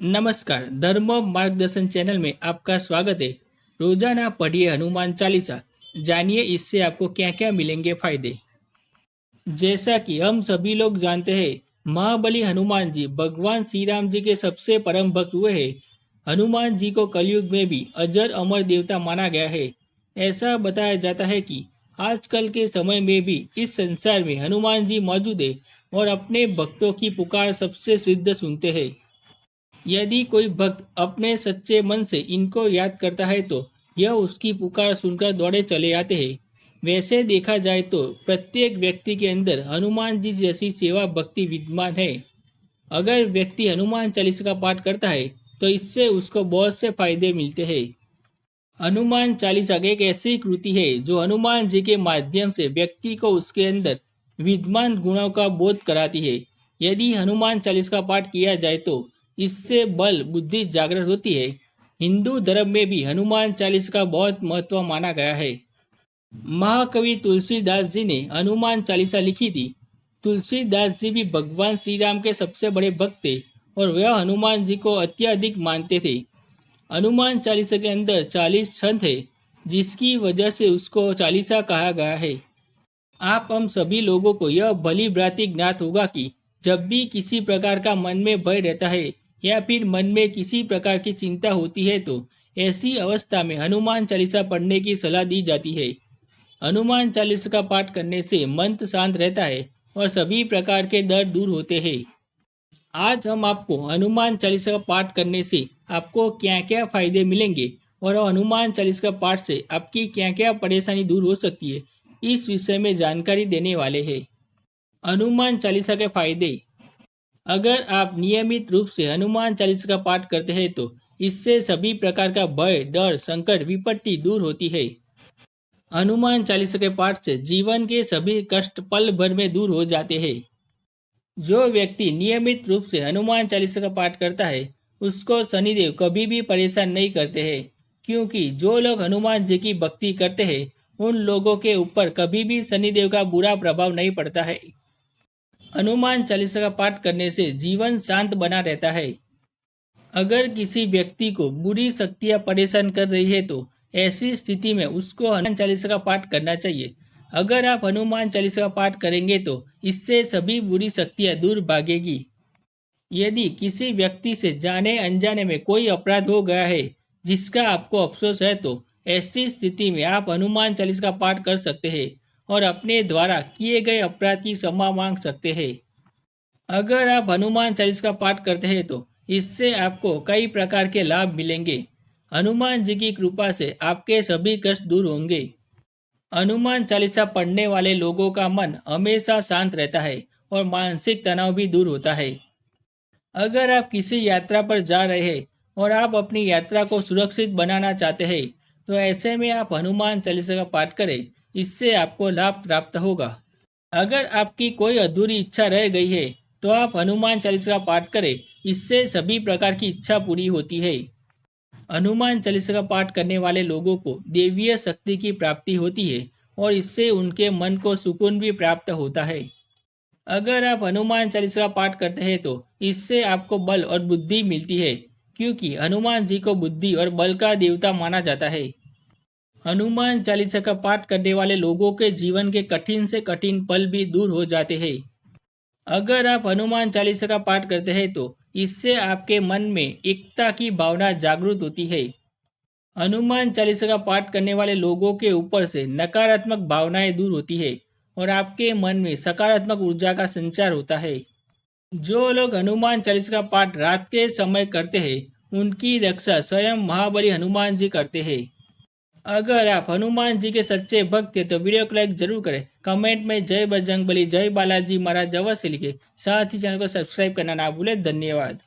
नमस्कार, धर्म मार्गदर्शन चैनल में आपका स्वागत है। रोजाना पढ़िए हनुमान चालीसा, जानिए इससे आपको क्या क्या मिलेंगे फायदे। जैसा कि हम सभी लोग जानते हैं, महाबली हनुमान जी भगवान श्री राम जी के सबसे परम भक्त हुए हैं। हनुमान जी को कलयुग में भी अजर अमर देवता माना गया है। ऐसा बताया जाता है कि आजकल के समय में भी इस संसार में हनुमान जी मौजूद है और अपने भक्तों की पुकार सबसे सिद्ध सुनते हैं। यदि कोई भक्त अपने सच्चे मन से इनको याद करता है तो यह उसकी पुकार सुनकर दौड़े चले आते हैं। वैसे देखा जाए तो प्रत्येक व्यक्ति के अंदर हनुमान जी जैसी सेवा भक्ति विद्यमान है। अगर व्यक्ति हनुमान चालीसा का पाठ करता है तो इससे उसको बहुत से फायदे मिलते हैं। हनुमान चालीसा एक ऐसी कृति है जो हनुमान जी के माध्यम से व्यक्ति को उसके अंदर विद्यमान गुणों का बोध कराती है। यदि हनुमान चालीसा का पाठ किया जाए तो इससे बल बुद्धि जागृत होती है। हिंदू धर्म में भी हनुमान चालीसा का बहुत महत्व माना गया है। महाकवि तुलसीदास जी ने हनुमान चालीसा लिखी थी। तुलसीदास जी भी भगवान श्री राम के सबसे बड़े भक्त थे और वह हनुमान जी को अत्यधिक मानते थे। हनुमान चालीसा के अंदर 40 छंद है, जिसकी वजह से उसको चालीसा कहा गया है। आप हम सभी लोगों को यह भली भांति ज्ञात होगा कि जब भी किसी प्रकार का मन में भय रहता है या फिर मन में किसी प्रकार की चिंता होती है तो ऐसी अवस्था में हनुमान चालीसा पढ़ने की सलाह दी जाती है। हनुमान चालीसा का पाठ करने से मन शांत रहता है और सभी प्रकार के डर दूर होते हैं। आज हम आपको हनुमान चालीसा का पाठ करने से आपको क्या क्या फायदे मिलेंगे और हनुमान चालीसा का पाठ से आपकी क्या क्या परेशानी दूर हो सकती है, इस विषय में जानकारी देने वाले हैं। हनुमान चालीसा के फायदे। अगर आप नियमित रूप से हनुमान चालीसा का पाठ करते हैं तो इससे सभी प्रकार का भय डर संकट विपत्ति दूर होती है। हनुमान चालीसा के पाठ से जीवन के सभी कष्ट पल भर में दूर हो जाते हैं। जो व्यक्ति नियमित रूप से हनुमान चालीसा का पाठ करता है उसको शनिदेव कभी भी परेशान नहीं करते हैं, क्योंकि जो लोग हनुमान जी की भक्ति करते हैं उन लोगों के ऊपर कभी भी शनिदेव का बुरा प्रभाव नहीं पड़ता है। हनुमान चालीसा का पाठ करने से जीवन शांत बना रहता है। अगर किसी व्यक्ति को बुरी शक्तियां परेशान कर रही है तो ऐसी स्थिति में उसको हनुमान चालीसा का पाठ करना चाहिए। अगर आप हनुमान चालीसा का पाठ करेंगे तो इससे सभी बुरी शक्तियां दूर भागेगी। यदि किसी व्यक्ति से जाने अनजाने में कोई अपराध हो गया है जिसका आपको अफसोस है तो ऐसी स्थिति में आप हनुमान चालीसा का पाठ कर सकते हैं और अपने द्वारा किए गए अपराध की क्षमा मांग सकते हैं। अगर आप हनुमान चालीसा का पाठ करते हैं तो इससे आपको कई प्रकार के लाभ मिलेंगे। हनुमान जी की कृपा से आपके सभी कष्ट दूर होंगे। हनुमान चालीसा पढ़ने वाले लोगों का मन हमेशा शांत रहता है और मानसिक तनाव भी दूर होता है। अगर आप किसी यात्रा पर जा रहे हैं और आप अपनी यात्रा को सुरक्षित बनाना चाहते हैं तो ऐसे में आप हनुमान चालीसा का पाठ करें, इससे आपको लाभ प्राप्त होगा। अगर आपकी कोई अधूरी इच्छा रह गई है तो आप हनुमान चालीसा का पाठ करें, इससे सभी प्रकार की इच्छा पूरी होती है। हनुमान चालीसा का पाठ करने वाले लोगों को देवीय शक्ति की प्राप्ति होती है और इससे उनके मन को सुकून भी प्राप्त होता है। अगर आप हनुमान चालीसा का पाठ करते हैं तो इससे आपको बल और बुद्धि मिलती है, क्योंकि हनुमान जी को बुद्धि और बल का देवता माना जाता है। हनुमान चालीसा का पाठ करने वाले लोगों के जीवन के कठिन से कठिन पल भी दूर हो जाते हैं। अगर आप हनुमान चालीसा का पाठ करते हैं तो इससे आपके मन में एकता की भावना जागृत होती है। हनुमान चालीसा का पाठ करने वाले लोगों के ऊपर से नकारात्मक भावनाएं दूर होती है और आपके मन में सकारात्मक ऊर्जा का संचार होता है। जो लोग हनुमान चालीसा का पाठ रात के समय करते हैं उनकी रक्षा स्वयं महाबली हनुमान जी करते हैं। अगर आप हनुमान जी के सच्चे भक्त हैं तो वीडियो को लाइक जरूर करें। कमेंट में जय बजरंगबली जय बालाजी महाराज अवश्य लिखें। साथ ही चैनल को सब्सक्राइब करना ना भूलें। धन्यवाद।